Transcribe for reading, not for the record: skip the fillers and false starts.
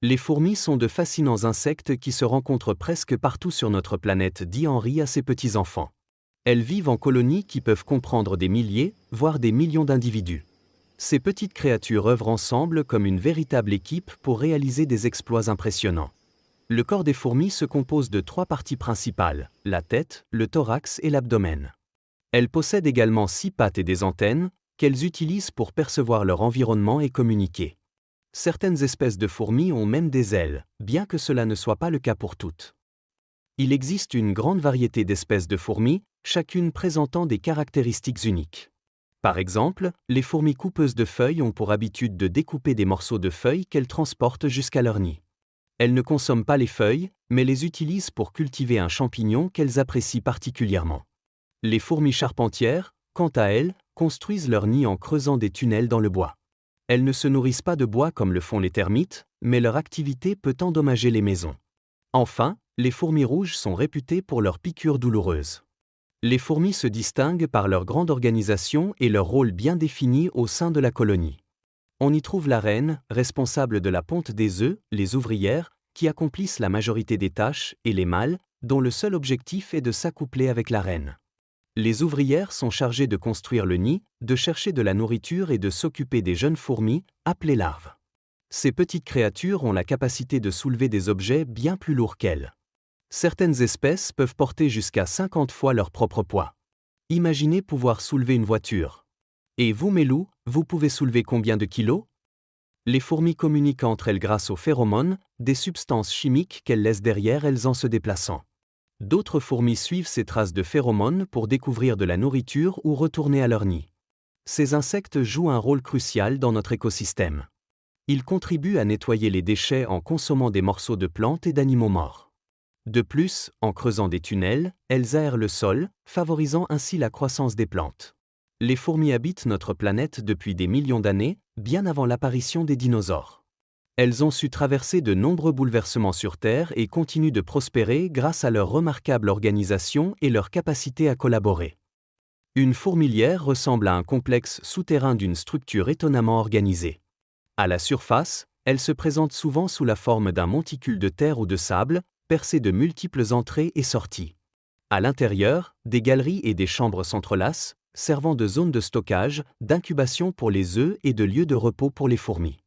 Les fourmis sont de fascinants insectes qui se rencontrent presque partout sur notre planète, dit Henry à ses petits-enfants. Elles vivent en colonies qui peuvent comprendre des milliers, voire des millions d'individus. Ces petites créatures œuvrent ensemble comme une véritable équipe pour réaliser des exploits impressionnants. Le corps des fourmis se compose de 3 parties principales, la tête, le thorax et l'abdomen. Elles possèdent également 6 pattes et des antennes, qu'elles utilisent pour percevoir leur environnement et communiquer. Certaines espèces de fourmis ont même des ailes, bien que cela ne soit pas le cas pour toutes. Il existe une grande variété d'espèces de fourmis, chacune présentant des caractéristiques uniques. Par exemple, les fourmis coupeuses de feuilles ont pour habitude de découper des morceaux de feuilles qu'elles transportent jusqu'à leur nid. Elles ne consomment pas les feuilles, mais les utilisent pour cultiver un champignon qu'elles apprécient particulièrement. Les fourmis charpentières, quant à elles, construisent leur nid en creusant des tunnels dans le bois. Elles ne se nourrissent pas de bois comme le font les termites, mais leur activité peut endommager les maisons. Enfin, les fourmis rouges sont réputées pour leurs piqûres douloureuses. Les fourmis se distinguent par leur grande organisation et leur rôle bien défini au sein de la colonie. On y trouve la reine, responsable de la ponte des œufs, les ouvrières, qui accomplissent la majorité des tâches, et les mâles, dont le seul objectif est de s'accoupler avec la reine. Les ouvrières sont chargées de construire le nid, de chercher de la nourriture et de s'occuper des jeunes fourmis, appelées larves. Ces petites créatures ont la capacité de soulever des objets bien plus lourds qu'elles. Certaines espèces peuvent porter jusqu'à 50 fois leur propre poids. Imaginez pouvoir soulever une voiture. Et vous, mes loups, vous pouvez soulever combien de kilos? Les fourmis communiquent entre elles grâce aux phéromones, des substances chimiques qu'elles laissent derrière elles en se déplaçant. D'autres fourmis suivent ces traces de phéromones pour découvrir de la nourriture ou retourner à leur nid. Ces insectes jouent un rôle crucial dans notre écosystème. Ils contribuent à nettoyer les déchets en consommant des morceaux de plantes et d'animaux morts. De plus, en creusant des tunnels, elles aèrent le sol, favorisant ainsi la croissance des plantes. Les fourmis habitent notre planète depuis des millions d'années, bien avant l'apparition des dinosaures. Elles ont su traverser de nombreux bouleversements sur Terre et continuent de prospérer grâce à leur remarquable organisation et leur capacité à collaborer. Une fourmilière ressemble à un complexe souterrain d'une structure étonnamment organisée. À la surface, elle se présente souvent sous la forme d'un monticule de terre ou de sable, percé de multiples entrées et sorties. À l'intérieur, des galeries et des chambres s'entrelacent, servant de zones de stockage, d'incubation pour les œufs et de lieux de repos pour les fourmis.